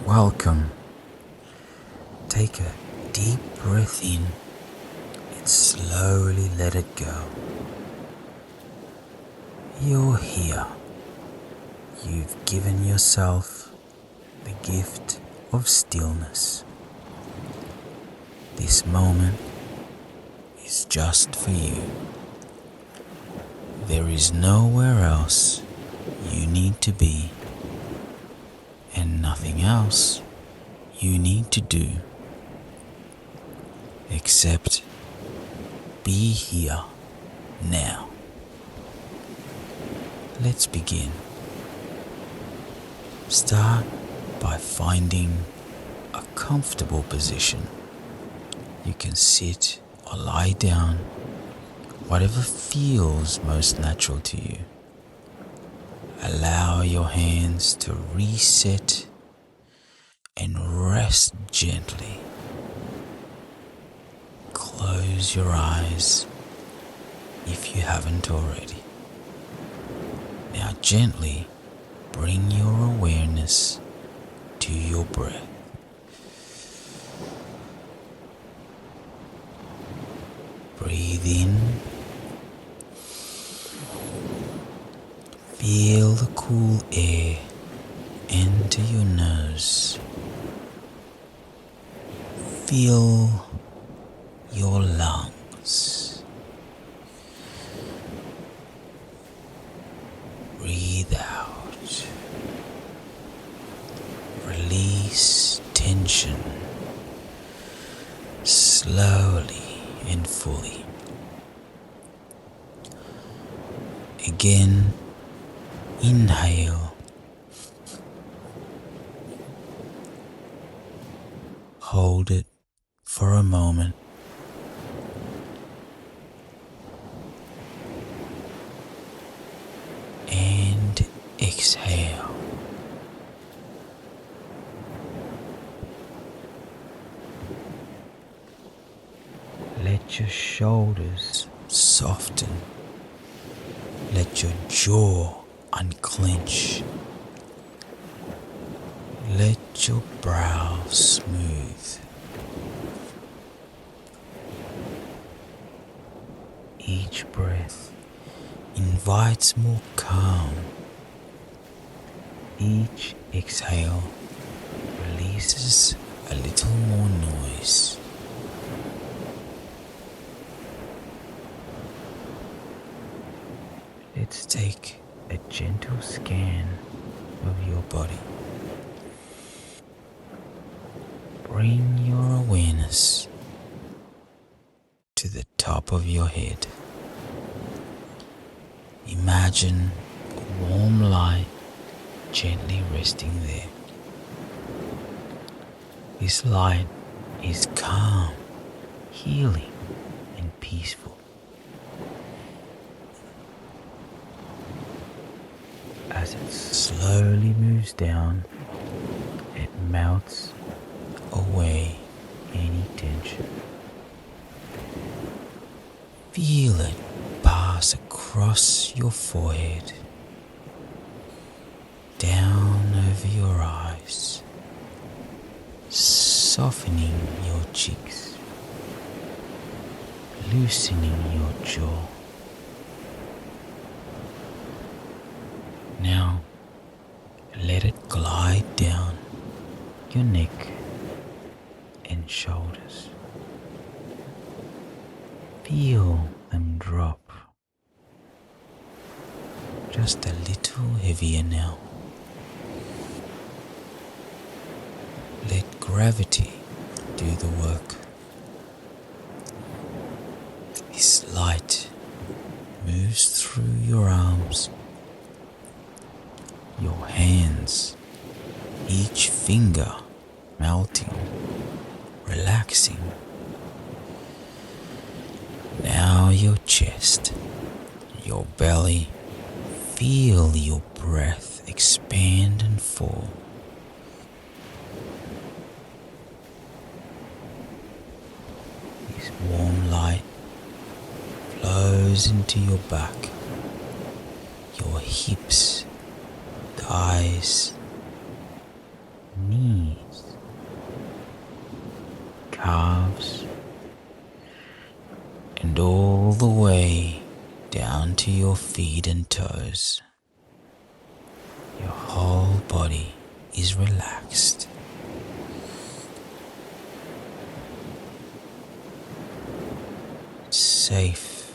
Welcome. Take a deep breath in and slowly let it go. You're here. You've given yourself the gift of stillness. This moment is just for you. There is nowhere else you need to be, and nothing else you need to do except be here now. Let's begin. Start by finding a comfortable position. You can sit or lie down, whatever feels most natural to you. Allow your hands to reset and rest gently. Close your eyes if you haven't already. Now gently bring your awareness to your breath. Breathe in. Feel the cool air enter your nose. Feel your lungs. Breathe out. Release tension slowly and fully. Again, inhale. Hold it for a moment. And exhale. Let your shoulders soften. Let your jaw unclench. Let your brow smooth. Each breath invites more calm. Each exhale releases a little more noise. Let's take a gentle scan of your body. Bring your awareness to the top of your head. Imagine a warm light gently resting there. This light is calm, healing, and peaceful. As it slowly moves down, it melts away any tension. Feel it pass across your forehead, down over your eyes, softening your cheeks, loosening your jaw. Now, let it glide down your neck and shoulders. Feel them drop, just a little heavier now. Let gravity do the work. This light moves through your arms, your hands, each finger melting, relaxing. Now your chest, your belly, feel your breath expand and fall. This warm light flows into your back, your hips, thighs, knees, to your feet and toes. Your whole body is relaxed. Safe,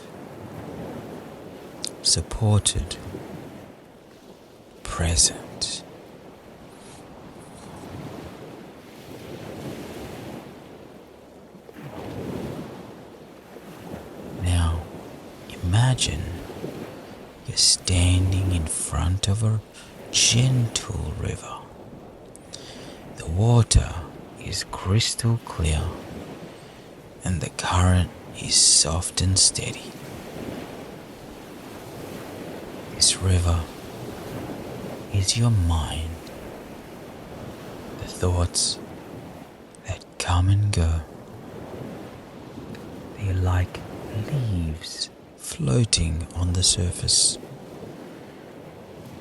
supported, present. Now, imagine you're standing in front of a gentle river. The water is crystal clear and the current is soft and steady. This river is your mind, the thoughts that come and go. They're like leaves floating on the surface.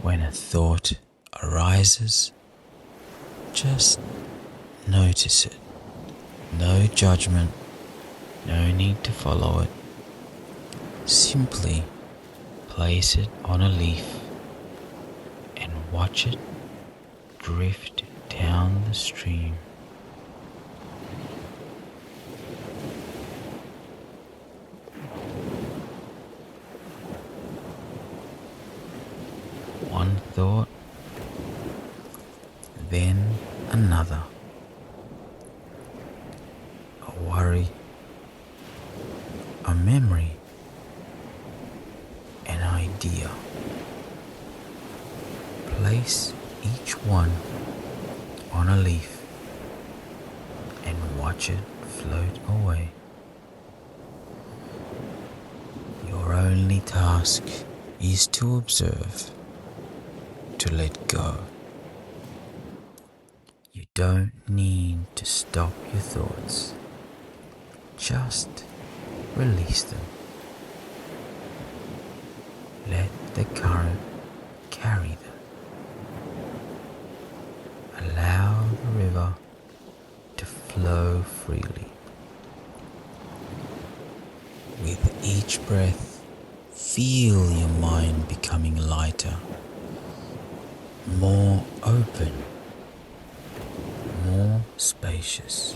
When a thought arises, just notice it. No judgment, no need to follow it. Simply place it on a leaf and watch it drift down the stream. One thought, then another. A worry, a memory, an idea. Place each one on a leaf and watch it float away. Your only task is to observe, to let go. You don't need to stop your thoughts. Just release them. Let the current carry them. Allow the river to flow freely. With each breath, feel your mind becoming lighter, more open, more spacious.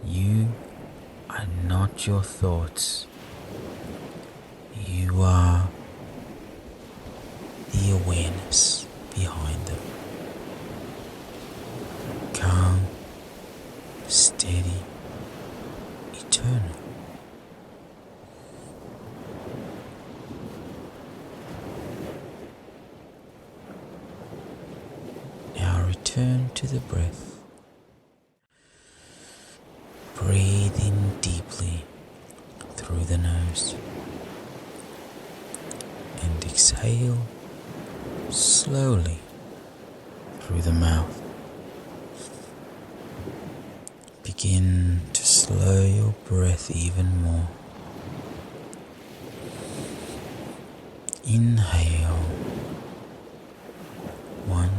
You are not your thoughts. You are the awareness behind them. Calm, steady, eternal. Now return to the breath. Breathe in deeply through the nose and exhale slowly through the mouth. Begin to slow your breath even more. Inhale. 1,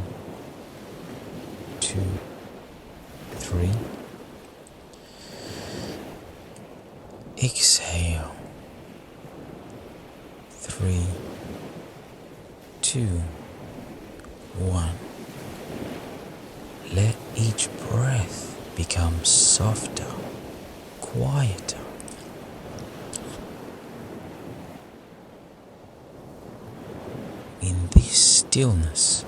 2, 3. Exhale. 3, 2, 1. Let each breath become softer, quieter. In this stillness,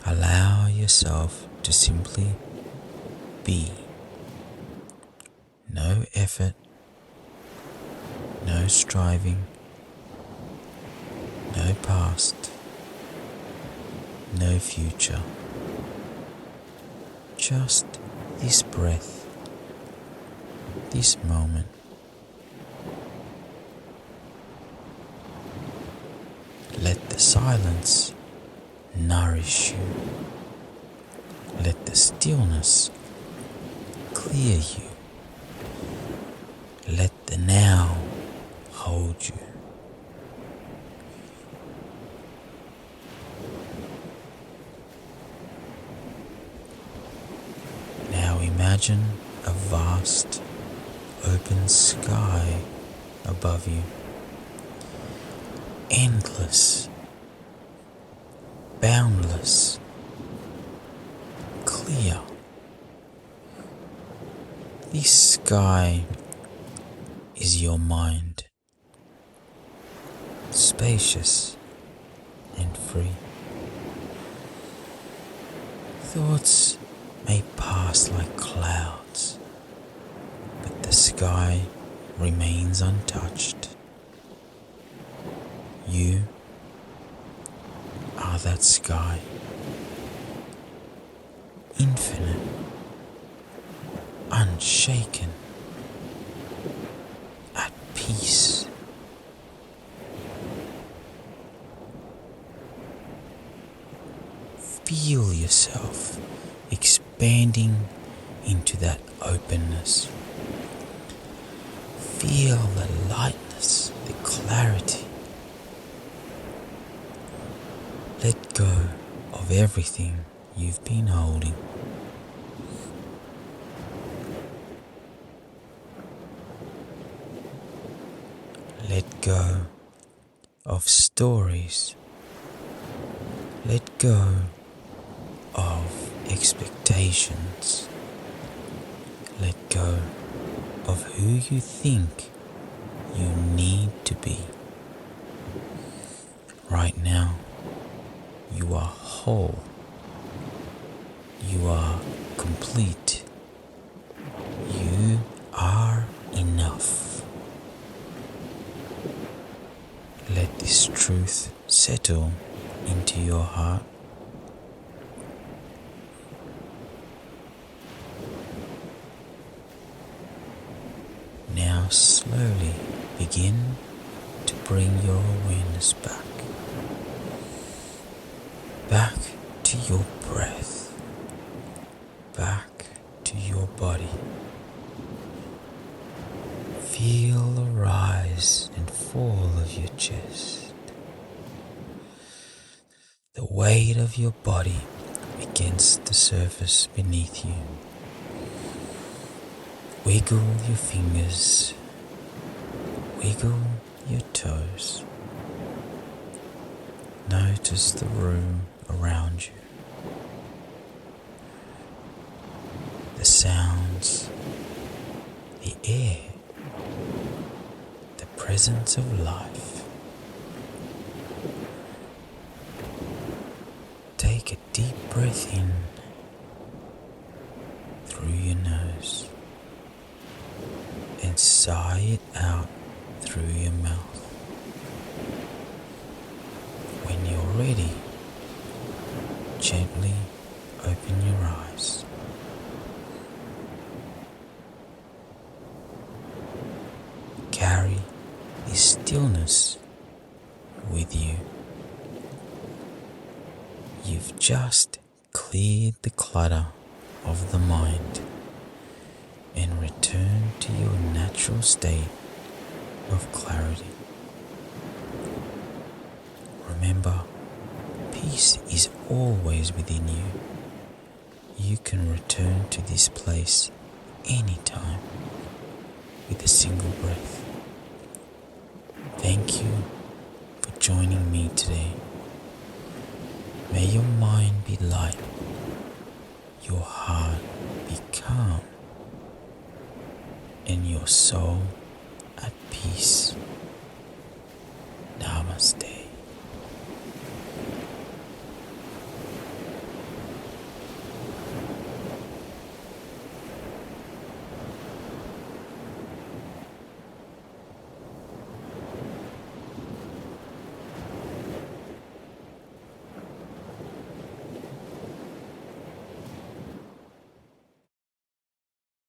allow yourself to simply be. No effort, no striving, no past, no future. Just this breath, this moment. Let the silence nourish you. Let the stillness clear you. Let the now hold you. Now imagine a vast open sky above you. endless, boundless, clear. This sky is your mind, spacious and free. Thoughts may pass like clouds, but the sky remains untouched. You are that sky, infinite, unshaken, at peace. Feel yourself expanding into that openness. Feel the lightness, the clarity. Let go of everything you've been holding. Let go of stories. Let go of expectations. Let go of who you think you need to be. Right now, you are whole. You are complete. You are enough. Let this truth settle into your heart. Now slowly begin to bring your awareness back. Back to your breath. Back to your body. Feel the rise and fall of your chest. The weight of your body against the surface beneath you. Wiggle your fingers. Wiggle your toes. Notice the room around you. The sounds, the air, the presence of life. Take a deep breath in through your nose and sigh it out through your mouth. When you're ready, gently open your eyes. Carry this stillness with you. You've just cleared the clutter of the mind and returned to your natural state of clarity. Remember, peace is always within you. You can return to this place anytime with a single breath. Thank you for joining me today. May your mind be light, your heart be calm, and your soul